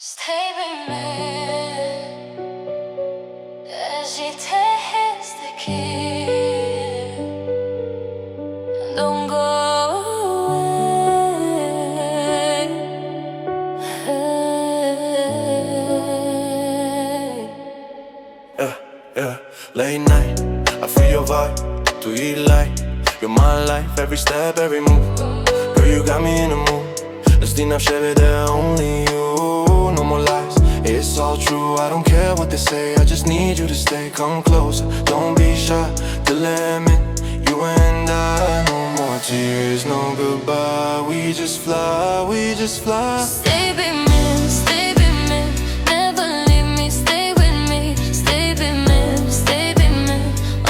Stay with me as you taste the key. Don't go away. Yeah, late night, I feel your vibe, do you like? You're my life, every step, every move. Girl, you got me in the mood. Let's not share there, only you. No more lies, it's all true. I don't care what they say, I just need you to stay. Come closer, don't be shy. The limit, you and I. No more tears, no goodbye. We just fly, we just fly. Stay with me, stay with me. Never leave me, stay with me. Stay with me, stay with me.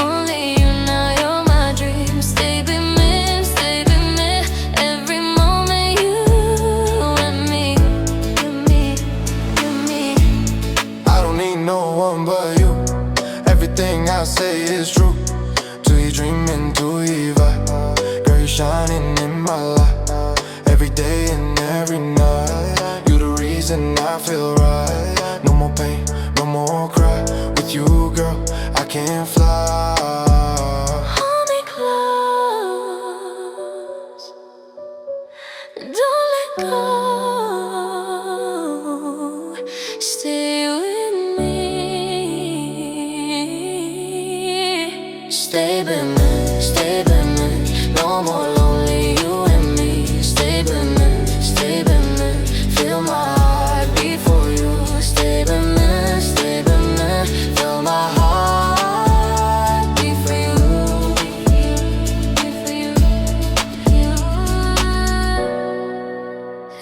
Only you now, you're my dream. Stay with me, stay with me. Every moment you and me, you me, you me. I don't need no one but you. Everything I say is true. Do you dream and do you vibe? Girl, you're shining in my life. Every day and every night. You the reason I feel right. No more pain, no more cry. With you, girl, I can fly. Hold me close, don't let go. Stay with me. Stay with me, stay with me. No more lonely, you and me. Stay with me, stay with me. Feel my heart beat for you. Stay with me, stay with me. Feel my heart beat for you, beat for you, you.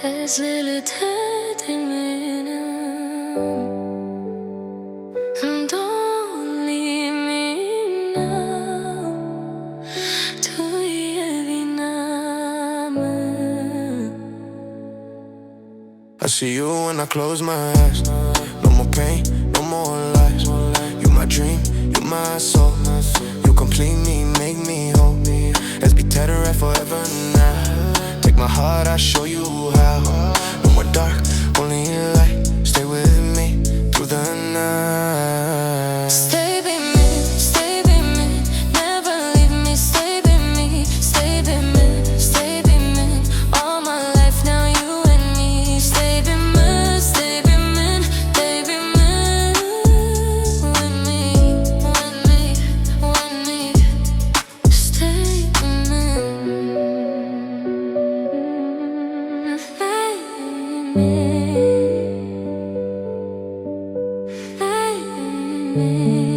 Ezeli and don't leave me now. To evînê. I see you when I close my eyes. No more pain, no more lies. You my dream, you my soul. You complete me, make me whole. Let's be tethered forever now. Take my heart, I'll show you how. No more dark, only light. Stay with me through the night. Stay with me, stay with me. Never leave me, stay with me. Stay with me, stay with me. All my life now, you and me. Stay with me, stay with me. Stay with me, with me, with me, with me. Stay with me, stay with me, stay with me.